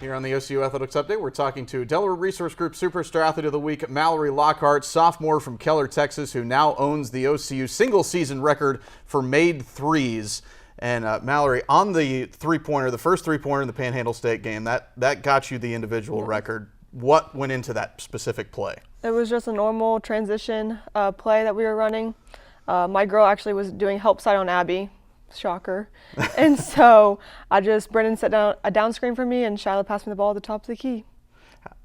Here on the OCU Athletics Update, we're talking to Delaware Resource Group Superstar Athlete of the Week, Mallory Lockhart, sophomore from Keller, Texas, who now owns the OCU single-season record for made threes. And Mallory, on the three-pointer, the first three-pointer in the Panhandle State game, that got you the individual record. What went into that specific play? It was just a normal transition play that we were running. My girl actually was doing help side on Abby. Shocker. And so Brendan set down a down screen for me, and Shiloh passed me the ball at the top of the key.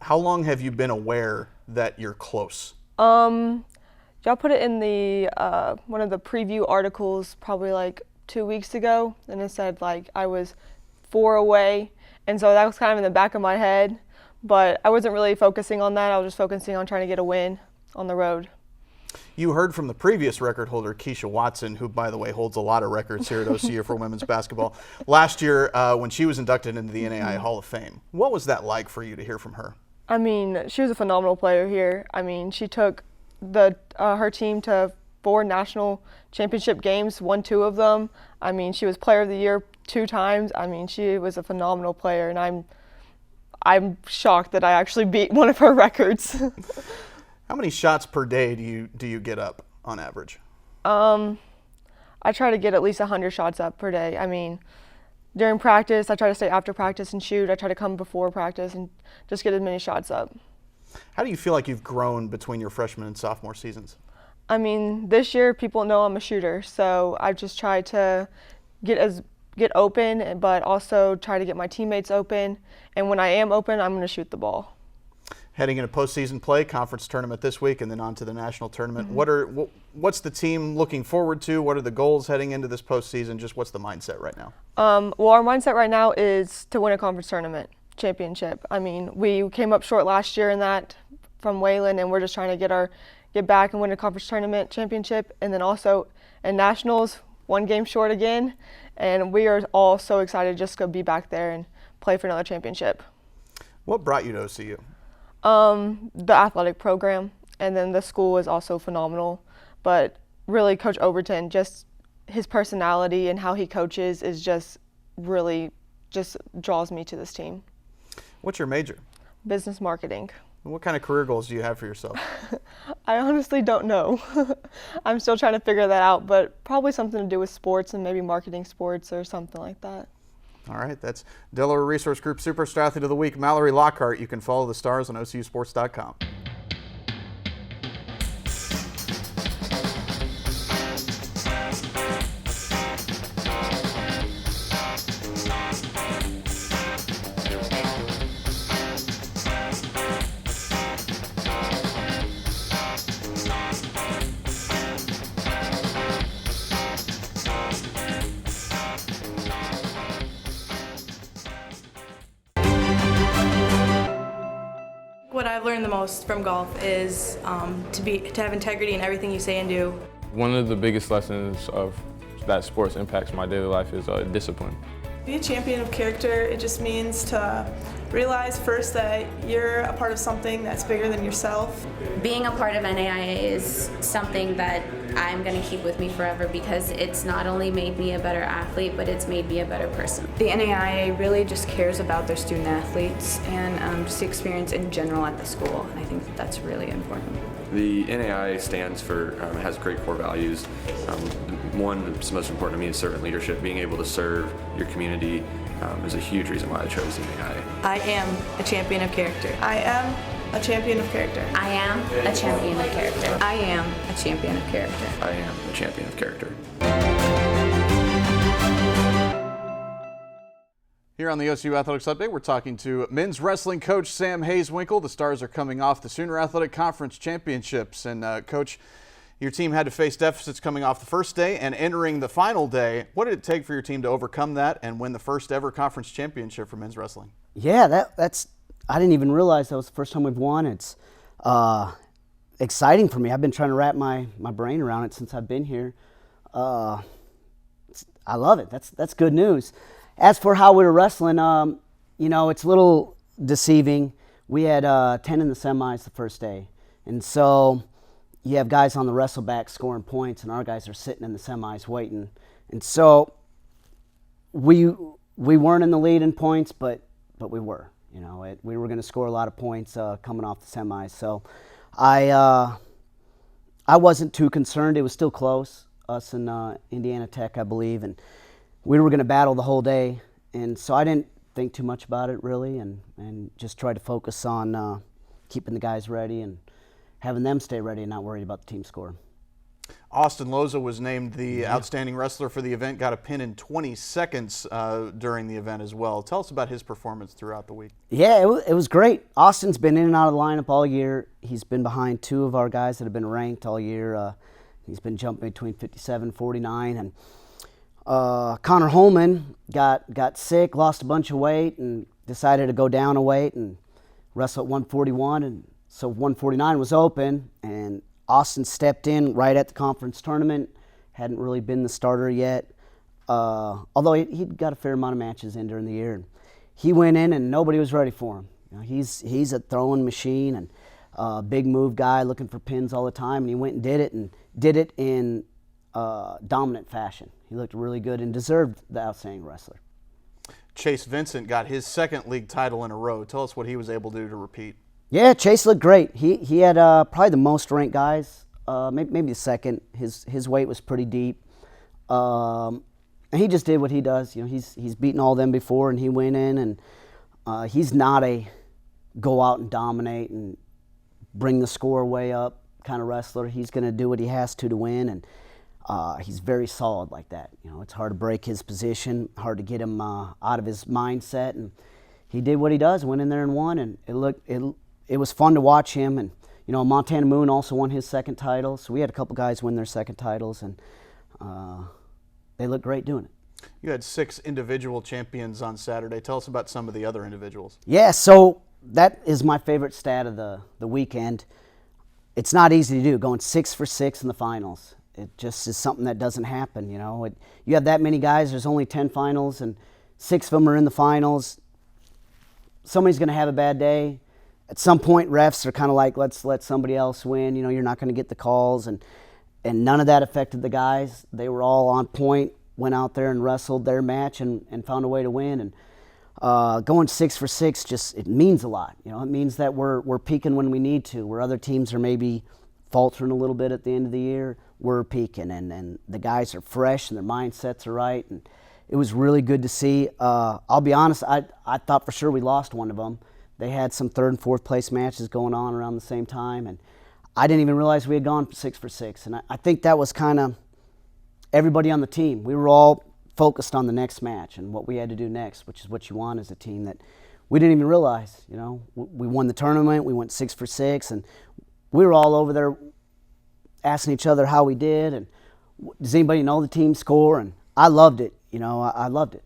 How long have you been aware that you're close? Y'all put it in the one of the preview articles probably like 2 weeks ago, and it said like I was 4 away, and so that was kind of in the back of my head, but I wasn't really focusing on that. I was just focusing on trying to get a win on the road. You heard from the previous record holder, Keisha Watson, who, by the way, holds a lot of records here at OCU for women's basketball. Last year, when she was inducted into the NAIA Hall of Fame, what was that like for you to hear from her? I mean, she was a phenomenal player here. I mean, she took her team to 4 national championship games, won 2 of them. I mean, she was Player of the Year 2 times. I mean, she was a phenomenal player, and I'm shocked that I actually beat one of her records. How many shots per day do you get up on average? I try to get at least 100 shots up per day. I mean, during practice, I try to stay after practice and shoot. I try to come before practice and just get as many shots up. How do you feel like you've grown between your freshman and sophomore seasons? I mean, this year people know I'm a shooter, so I've just tried to get open, but also try to get my teammates open. And when I am open, I'm going to shoot the ball. Heading into postseason play, conference tournament this week, and then on to the national tournament. What's the team looking forward to? What are the goals heading into this postseason? Just what's the mindset right now? Well, our mindset right now is to win a conference tournament championship. I mean, we came up short last year in that from Wayland, and we're just trying to get back and win a conference tournament championship, and then also in nationals, 1 game short again. And we are all so excited just to be back there and play for another championship. What brought you to OCU? The athletic program, and then the school was also phenomenal. But really, Coach Overton, just his personality and how he coaches is just really draws me to this team. What's your major? Business marketing. What kind of career goals do you have for yourself? I honestly don't know. I'm still trying to figure that out, but probably something to do with sports and maybe marketing sports or something like that. All right, that's Delaware Resource Group Superstar Athlete of the Week, Mallory Lockhart. You can follow the stars on OCUsports.com. What I've learned the most from golf is to have integrity in everything you say and do. One of the biggest lessons of that sports impacts my daily life is discipline. Be a champion of character, it just means to realize first that you're a part of something that's bigger than yourself. Being a part of NAIA is something that I'm going to keep with me forever because it's not only made me a better athlete, but it's made me a better person. The NAIA really just cares about their student athletes and just the experience in general at the school, and I think that's really important. The NAIA stands for, has great core values. One that's most important to me is servant leadership. Being able to serve your community is a huge reason why I chose the NAIA. I am a champion of character. I am a champion of character. I am a champion of character. I am a champion of character. I am a champion of character. Here on the OCU Athletics Update, we're talking to men's wrestling coach Sam Hazewinkel. The Stars are coming off the Sooner Athletic Conference Championships. And Coach, your team had to face deficits coming off the first day and entering the final day. What did it take for your team to overcome that and win the first ever conference championship for men's wrestling? Yeah, that's I didn't even realize that was the first time we've won. It's exciting for me. I've been trying to wrap my brain around it since I've been here. I love it. That's good news. As for how we were wrestling, it's a little deceiving. We had 10 in the semis the first day. And so you have guys on the wrestle back scoring points, and our guys are sitting in the semis waiting. And so we weren't in the lead in points, but we were. You know, we were going to score a lot of points coming off the semis. So I wasn't too concerned. It was still close, us and Indiana Tech, I believe, and we were going to battle the whole day. And so I didn't think too much about it really, and just tried to focus on keeping the guys ready and having them stay ready and not worried about the team score. Austin Loza was named the outstanding wrestler for the event, got a pin in 20 seconds during the event as well. Tell us about his performance throughout the week. Yeah, it was great. Austin's been in and out of the lineup all year. He's been behind two of our guys that have been ranked all year. He's been jumping between 57 and 49. And Connor Holman got sick, lost a bunch of weight, and decided to go down a weight and wrestle at 141. And so 149 was open, and Austin stepped in right at the conference tournament. Hadn't really been the starter yet, although he'd got a fair amount of matches in during the year. He went in and nobody was ready for him. You know, he's a throwing machine and big move guy looking for pins all the time, and he went and did it in dominant fashion. He looked really good and deserved the outstanding wrestler. Chase Vincent got his second league title in a row. Tell us what he was able to do to repeat. Yeah, Chase looked great. He had probably the most ranked guys, maybe the second. His weight was pretty deep, and he just did what he does. You know, he's beaten all them before, and he went in, and he's not a go out and dominate and bring the score way up kind of wrestler. He's going to do what he has to win, and he's very solid like that. You know, it's hard to break his position, hard to get him out of his mindset, and he did what he does. Went in there and won, and it was fun to watch him. And you know, Montana Moon also won his second title, so we had a couple guys win their second titles, and they looked great doing it. You had 6 individual champions on Saturday. Tell us about some of the other individuals. Yeah, so that is my favorite stat of the weekend. It's not easy to do, going 6 for 6 in the finals. It just is something that doesn't happen, you know. You have that many guys, there's only 10 finals, and 6 of them are in the finals. Somebody's going to have a bad day. At some point, refs are kind of like, let's let somebody else win. You know, you're not going to get the calls, and none of that affected the guys. They were all on point, went out there and wrestled their match and found a way to win. And going 6 for 6 it means a lot. You know, it means that we're peaking when we need to, where other teams are maybe faltering a little bit at the end of the year. We're peaking, and the guys are fresh and their mindsets are right. And it was really good to see. I'll be honest, I thought for sure we lost one of them. They had some 3rd and 4th place matches going on around the same time, and I didn't even realize we had gone 6 for 6. And I think that was kind of everybody on the team. We were all focused on the next match and what we had to do next, which is what you want as a team, that we didn't even realize. You know, we won the tournament, we went 6 for 6, and we were all over there asking each other how we did and does anybody know the team score, and I loved it. You know, I loved it.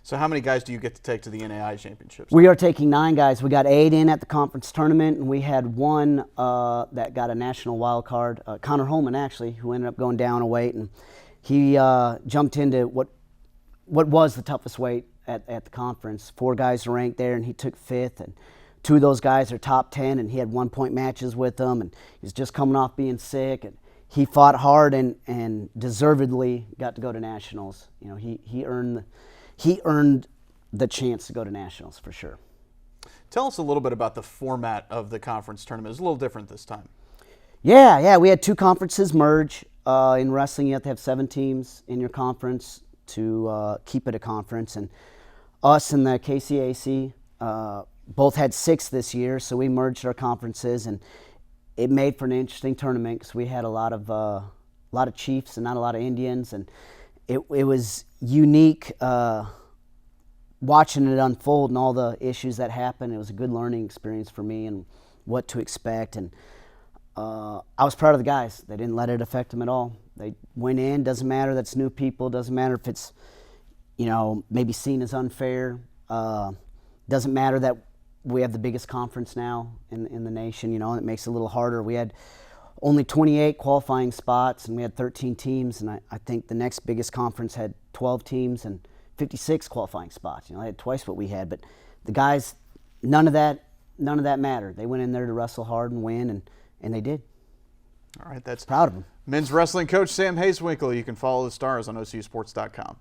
So how many guys do you get to take to the NAIA championships? We are taking 9 guys. We got 8 in at the conference tournament, and we had 1 that got a national wild card, Connor Holman actually, who ended up going down a weight, and he jumped into what was the toughest weight at the conference. 4 guys are ranked there, and he took 5th, and 2 of those guys are top 10, and he had 1-point matches with them, and he's just coming off being sick, and he fought hard and deservedly got to go to nationals. You know, he earned the chance to go to nationals for sure. Tell us a little bit about the format of the conference tournament. It's a little different this time. Yeah, we had 2 conferences merge. In wrestling, you have to have 7 teams in your conference to keep it a conference. And us and the KCAC both had 6 this year, so we merged our conferences, and it made for an interesting tournament because we had a lot of Chiefs and not a lot of Indians, and it was unique watching it unfold and all the issues that happened. It was a good learning experience for me and what to expect. And I was proud of the guys. They didn't let it affect them at all. They went in. Doesn't matter that's new people. Doesn't matter if it's, you know, maybe seen as unfair. Doesn't matter that we have the biggest conference now in the nation. You know, it makes it a little harder. We had only 28 qualifying spots, and we had 13 teams, and I think the next biggest conference had 12 teams and 56 qualifying spots. You know, they had twice what we had, but the guys, none of that mattered. They went in there to wrestle hard and win, and they did. All right, that's proud of them. Men's wrestling coach Sam Hazewinkel. You can follow the Stars on OCUsports.com.